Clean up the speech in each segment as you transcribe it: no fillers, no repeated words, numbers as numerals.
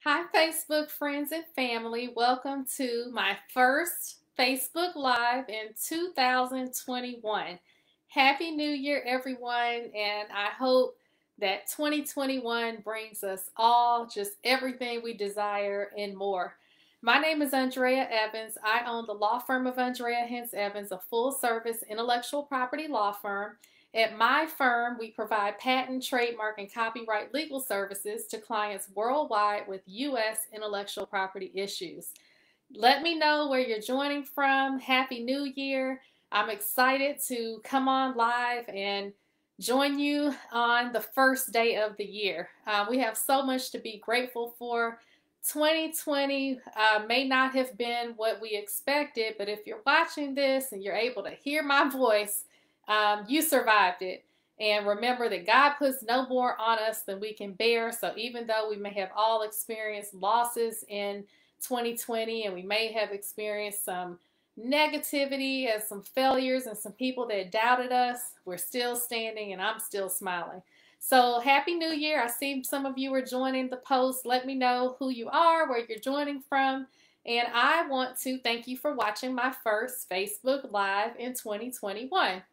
Hi, Facebook friends and family. Welcome to my first Facebook Live in 2021. Happy New Year, everyone, and I hope that 2021 brings us all just everything we desire and more. My name is Andrea Evans. I own the law firm of Andrea Hens Evans, a full service intellectual property law firm. At my firm, we provide patent, trademark, and copyright legal services to clients worldwide with U.S. intellectual property issues. Let me know where you're joining from. Happy New Year. I'm excited to come on live and join you on the first day of the year. We have so much to be grateful for. 2020 may not have been what we expected, but if you're watching this and you're able to hear my voice, you survived it. And remember that God puts no more on us than we can bear. So even though we may have all experienced losses in 2020 and we may have experienced some negativity and some failures and some people that doubted us, we're still standing and I'm still smiling. So happy New Year. I see some of you are joining the post. Let me know who you are, where you're joining from. And I want to thank you for watching my first Facebook Live in 2021.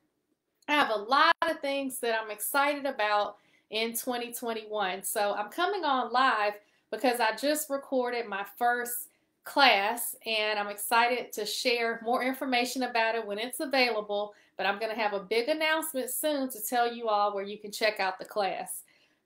I have a lot of things that I'm excited about in 2021. So I'm coming on live because I just recorded my first class and I'm excited to share more information about it when it's available. But I'm going to have a big announcement soon to tell you all where you can check out the class.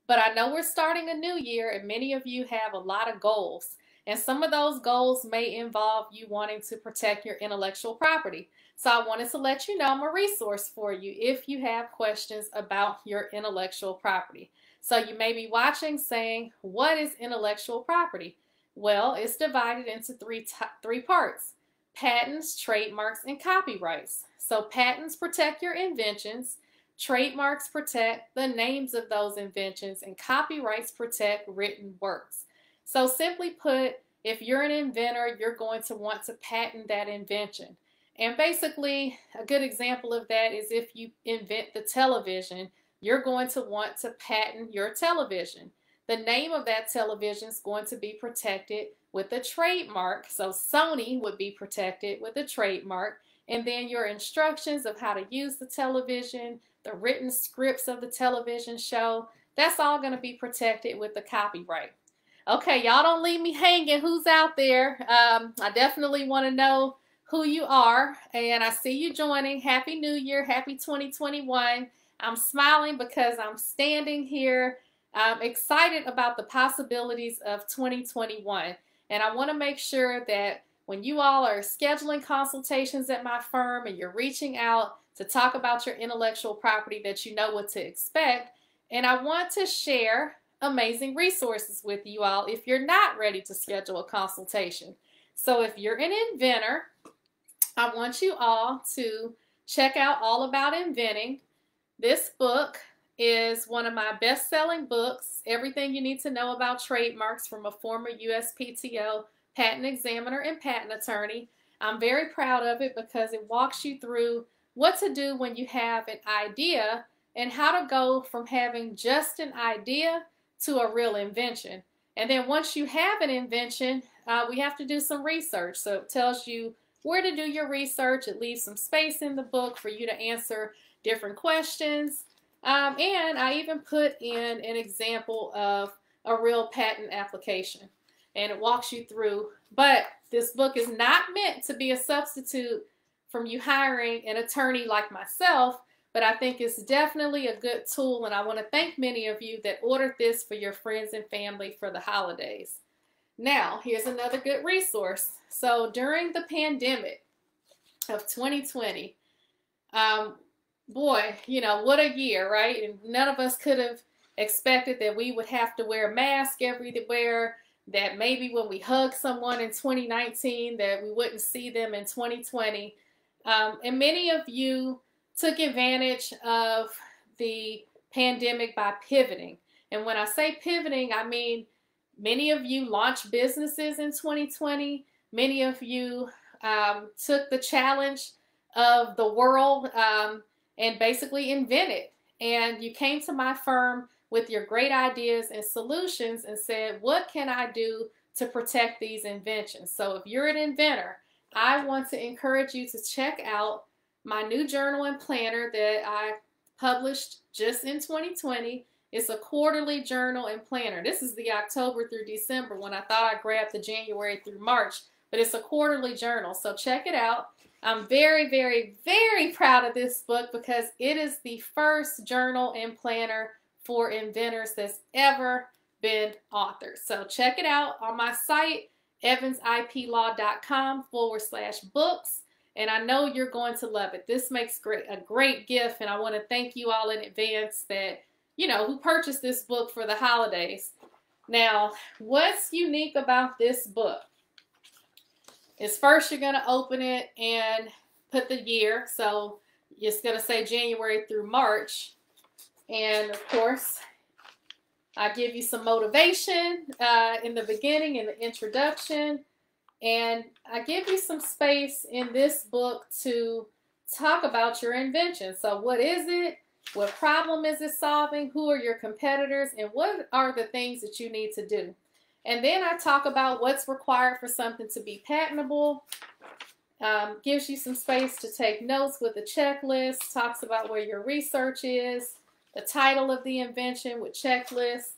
But I know we're starting a new year and many of you have a lot of goals. And some of those goals may involve you wanting to protect your intellectual property. So I wanted to let you know I'm a resource for you if you have questions about your intellectual property. So you may be watching saying, what is intellectual property? Well, it's divided into three parts: patents, trademarks, and copyrights. So patents protect your inventions, trademarks protect the names of those inventions, and copyrights protect written works. So simply put, if you're an inventor, you're going to want to patent that invention. And basically, a good example of that is if you invent the television, you're going to want to patent your television. The name of that television is going to be protected with a trademark. So Sony would be protected with a trademark. And then your instructions of how to use the television, the written scripts of the television show, that's all going to be protected with the copyright. Okay, y'all don't leave me hanging. Who's out there? I definitely want to know who you are, and I see you joining. Happy New Year, happy 2021. I'm smiling because I'm standing here excited about the possibilities of 2021, and I want to make sure that when you all are scheduling consultations at my firm and you're reaching out to talk about your intellectual property, that you know what to expect. And I want to share amazing resources with you all if you're not ready to schedule a consultation. So if you're an inventor, I want you all to check out All About Inventing. This book is one of my best-selling books, everything you need to know about trademarks, from a former USPTO patent examiner and patent attorney. I'm very proud of it because it walks you through what to do when you have an idea and how to go from having just an idea to a real invention. And then once you have an invention, we have to do some research. So it tells you where to do your research. It leaves some space in the book for you to answer different questions. And I even put in an example of a real patent application. And it walks you through. But this book is not meant to be a substitute from you hiring an attorney like myself. But I think it's definitely a good tool. And I want to thank many of you that ordered this for your friends and family for the holidays. Now, here's another good resource. So during the pandemic of 2020, boy, you know, what a year, right? And none of us could have expected that we would have to wear a mask everywhere, that maybe when we hug someone in 2019 that we wouldn't see them in 2020. And many of you took advantage of the pandemic by pivoting. And when I say pivoting, I mean many of you launched businesses in 2020. Many of you took the challenge of the world and basically invented. And you came to my firm with your great ideas and solutions and said, what can I do to protect these inventions? So if you're an inventor, I want to encourage you to check out my new journal and planner that I published just in 2020. It's a quarterly journal and planner. This is the October through December when I thought I grabbed the January through March, but it's a quarterly journal. So check it out. I'm very, very, very proud of this book because it is the first journal and planner for inventors that's ever been authored. So check it out on my site, evansiplaw.com/books. And I know you're going to love it. This makes a great gift, and I want to thank you all in advance that, who purchased this book for the holidays. Now, what's unique about this book is first you're going to open it and put the year. So it's going to say January through March. And of course, I give you some motivation in the beginning, in the introduction. And I give you some space in this book to talk about your invention. So what is it? What problem is it solving? Who are your competitors? And what are the things that you need to do? And then I talk about what's required for something to be patentable. Gives you some space to take notes with a checklist. Talks about where your research is. The title of the invention with checklists.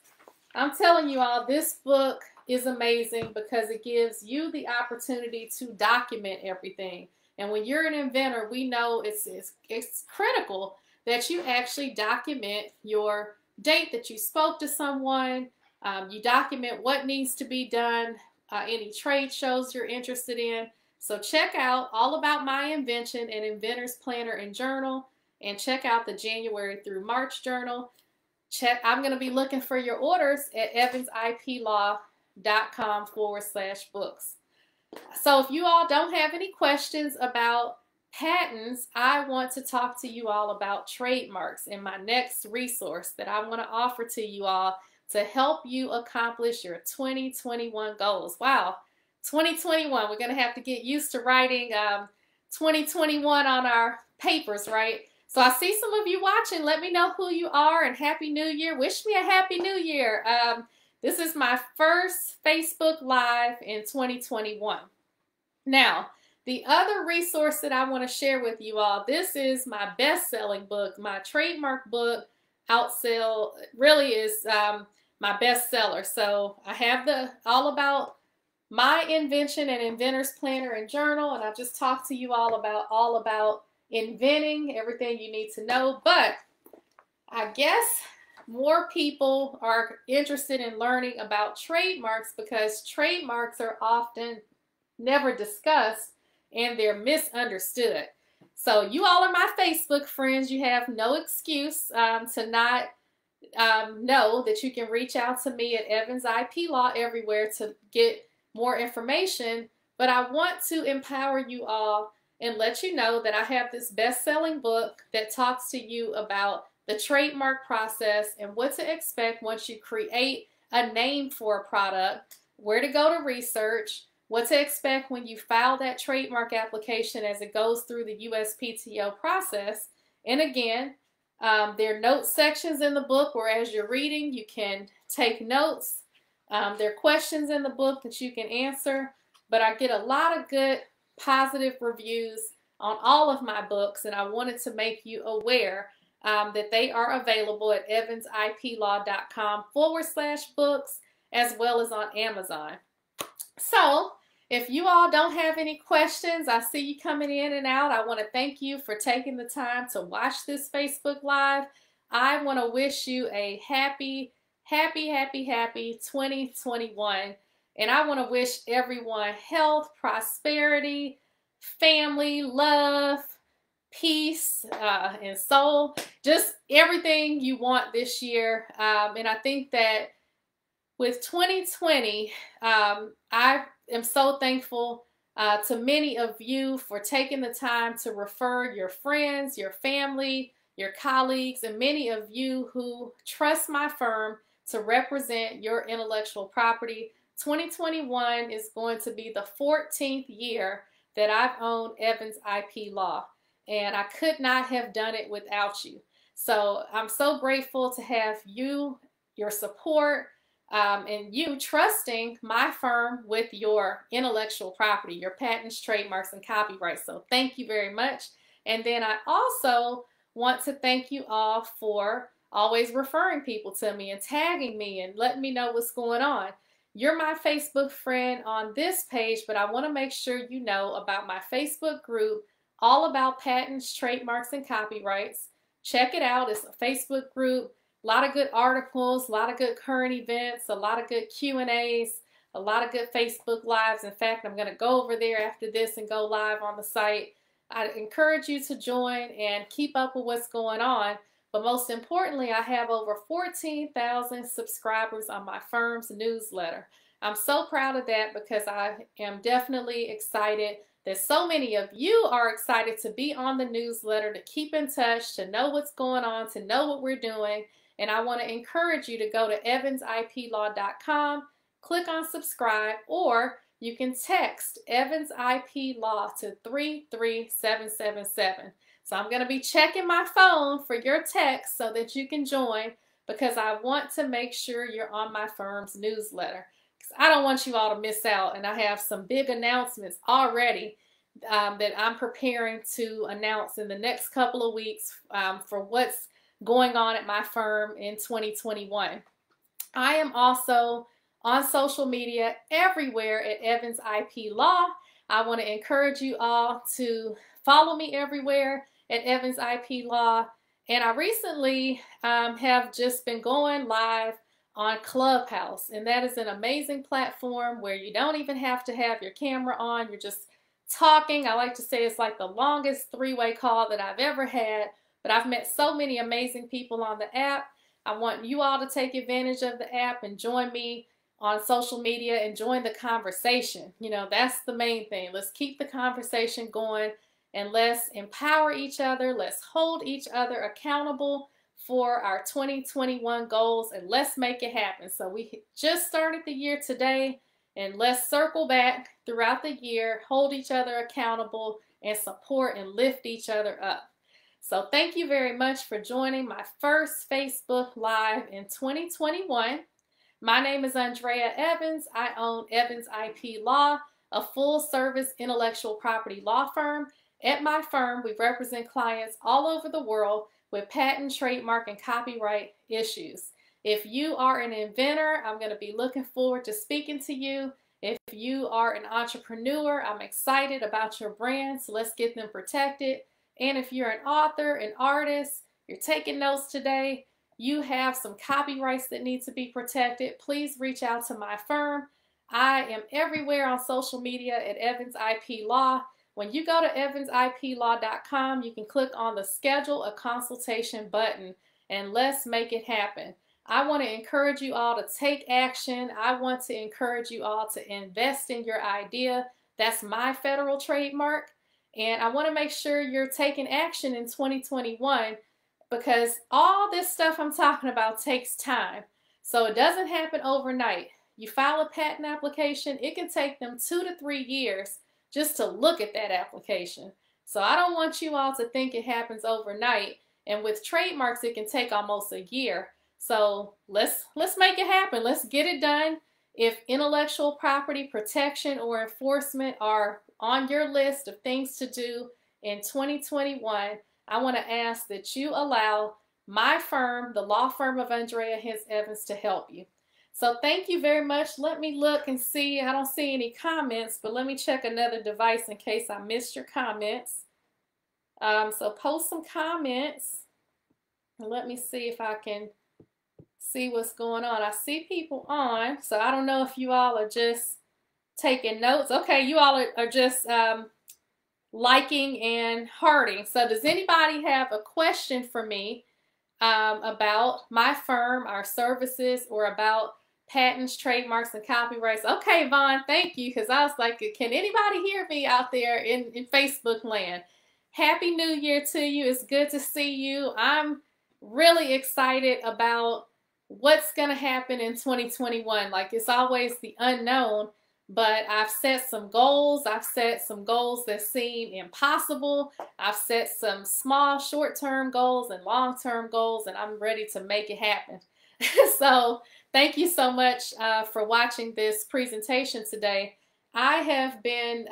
I'm telling you all, this book is amazing because it gives you the opportunity to document everything. And when you're an inventor, we know it's critical that you actually document your date that you spoke to someone. You document what needs to be done, any trade shows you're interested in. So check out All About My Invention and Inventor's Planner and Journal, and check out the January through March journal. I'm going to be looking for your orders at evansiplaw.com/books. So if you all don't have any questions about patents, I want to talk to you all about trademarks in my next resource that I want to offer to you all to help you accomplish your 2021 goals. Wow, 2021, we're going to have to get used to writing 2021 on our papers, right? So I see some of you watching. Let me know who you are, and Happy New Year. Wish me a Happy New Year. This is my first Facebook Live in 2021. Now, the other resource that I want to share with you all, this is my best-selling book. My trademark book, Outsell, really is my bestseller. So I have the All About My Invention and Inventor's Planner and Journal, and I just talked to you all about inventing, everything you need to know. But I guess more people are interested in learning about trademarks because trademarks are often never discussed and they're misunderstood. So you all are my Facebook friends. You have no excuse to not know that you can reach out to me at Evans IP Law everywhere to get more information. But I want to empower you all and let you know that I have this best-selling book that talks to you about the trademark process and what to expect once you create a name for a product, where to go to research, what to expect when you file that trademark application as it goes through the USPTO process. And again, there are note sections in the book where as you're reading, you can take notes. There are questions in the book that you can answer, but I get a lot of good positive reviews on all of my books, and I wanted to make you aware that they are available at evansiplaw.com/books as well as on Amazon. So if you all don't have any questions, I see you coming in and out. I want to thank you for taking the time to watch this Facebook Live. I want to wish you a happy 2021. And I want to wish everyone health, prosperity, family, love, peace, and soul. Just everything you want this year. And I think that with 2020, I am so thankful to many of you for taking the time to refer your friends, your family, your colleagues, and many of you who trust my firm to represent your intellectual property. 2021 is going to be the 14th year that I've owned Evans IP Law, and I could not have done it without you. So I'm so grateful to have you your support, and you trusting my firm with your intellectual property, your patents, trademarks, and copyrights. So thank you very much. And then I also want to thank you all for always referring people to me and tagging me and letting me know what's going on. You're my Facebook friend on this page, but I want to make sure you know about my Facebook group, all about patents, trademarks, and copyrights. Check it out. It's a Facebook group. A lot of good articles, a lot of good current events, a lot of good Q&As, a lot of good Facebook Lives. In fact, I'm going to go over there after this and go live on the site. I encourage you to join and keep up with what's going on. But most importantly, I have over 14,000 subscribers on my firm's newsletter. I'm so proud of that because I am definitely excited that so many of you are excited to be on the newsletter, to keep in touch, to know what's going on, to know what we're doing. And I want to encourage you to go to evansiplaw.com, click on subscribe, or you can text Evans IP Law to 33777. So I'm going to be checking my phone for your text so that you can join, because I want to make sure you're on my firm's newsletter. Because I don't want you all to miss out, and I have some big announcements already that I'm preparing to announce in the next couple of weeks for what's going on at my firm in 2021. I am also on social media everywhere at Evans IP Law. I want to encourage you all to follow me everywhere at Evans IP Law. And I recently have just been going live on Clubhouse, and that is an amazing platform where you don't even have to have your camera on. You're just talking. I like to say it's like the longest three-way call that I've ever had. But I've met so many amazing people on the app. I want you all to take advantage of the app and join me on social media and join the conversation. You know, that's the main thing. Let's keep the conversation going and let's empower each other. Let's hold each other accountable for our 2021 goals, and let's make it happen. So we just started the year today, and let's circle back throughout the year, hold each other accountable, and support and lift each other up. So thank you very much for joining my first Facebook Live in 2021. My name is Andrea Evans. I own Evans IP Law, a full-service intellectual property law firm. At my firm, we represent clients all over the world with patent, trademark, and copyright issues. If you are an inventor, I'm going to be looking forward to speaking to you. If you are an entrepreneur, I'm excited about your brand, so let's get them protected. And if you're an author, an artist, you're taking notes today, you have some copyrights that need to be protected, please reach out to my firm. I am everywhere on social media at Evans IP Law. When you go to evansiplaw.com, you can click on the Schedule a Consultation button, and let's make it happen. I want to encourage you all to take action. I want to encourage you all to invest in your idea. That's my federal trademark. And I want to make sure you're taking action in 2021, because all this stuff I'm talking about takes time. So it doesn't happen overnight. You file a patent application, it can take them 2 to 3 years just to look at that application. So I don't want you all to think it happens overnight. And with trademarks, it can take almost a year. So let's make it happen. Let's get it done. If intellectual property protection or enforcement are on your list of things to do in 2021, I want to ask that you allow my firm, the law firm of Andrea Hens Evans, to help you. So thank you very much. Let me look and see. I don't see any comments, but let me check another device in case I missed your comments. So post some comments and let me see if I can see what's going on. I see people on, so I don't know if you all are just taking notes. Okay, you all are just liking and hearting. So does anybody have a question for me about my firm, our services, or about patents, trademarks, and copyrights? Okay, Vaughn, thank you, because I was like, can anybody hear me out there in Facebook land? Happy New Year to you. It's good to see you. I'm really excited about what's going to happen in 2021. Like, it's always the unknown, but I've set some goals. I've set some goals that seem impossible. I've set some small short-term goals and long-term goals, and I'm ready to make it happen. So thank you so much for watching this presentation today. I have been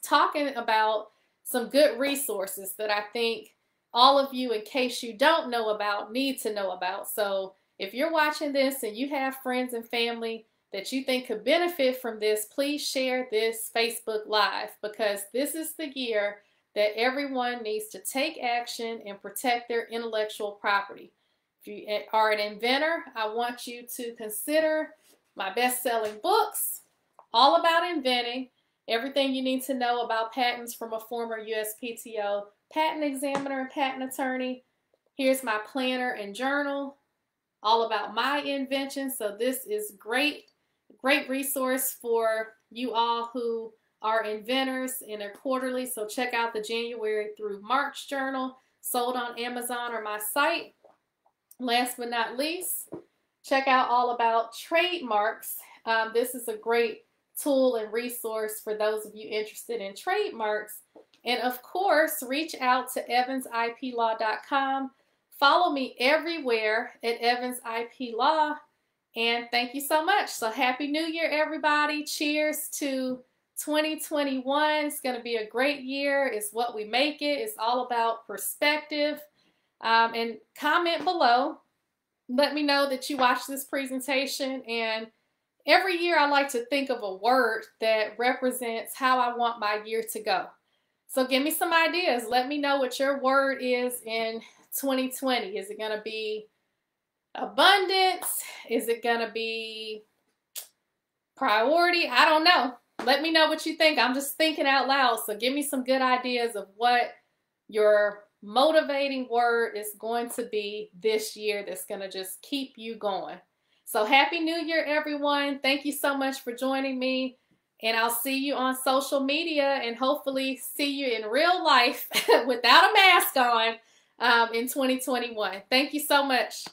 talking about some good resources that I think all of you, in case you don't know about, need to know about. So if you're watching this and you have friends and family that you think could benefit from this, please share this Facebook Live, because this is the year that everyone needs to take action and protect their intellectual property. If you are an inventor, I want you to consider my best-selling books, all about inventing, everything you need to know about patents from a former USPTO patent examiner and patent attorney. Here's my planner and journal, all about my inventions. So this is great resource for you all who are inventors in their quarterly. So check out the January through March journal, sold on Amazon or my site. Last but not least, check out all about trademarks. This is a great tool and resource for those of you interested in trademarks. And of course, reach out to evansiplaw.com. Follow me everywhere at evansiplaw. And thank you so much. So happy New Year, everybody. Cheers to 2021. It's going to be a great year. It's what we make it. It's all about perspective. And comment below. Let me know that you watched this presentation. And every year I like to think of a word that represents how I want my year to go. So give me some ideas. Let me know what your word is in 2020. Is it going to be abundance? Is it going to be priority? I don't know. Let me know what you think. I'm just thinking out loud. So give me some good ideas of what your motivating word is going to be this year that's going to just keep you going. So happy New Year, everyone. Thank you so much for joining me. And I'll see you on social media and hopefully see you in real life without a mask on in 2021. Thank you so much.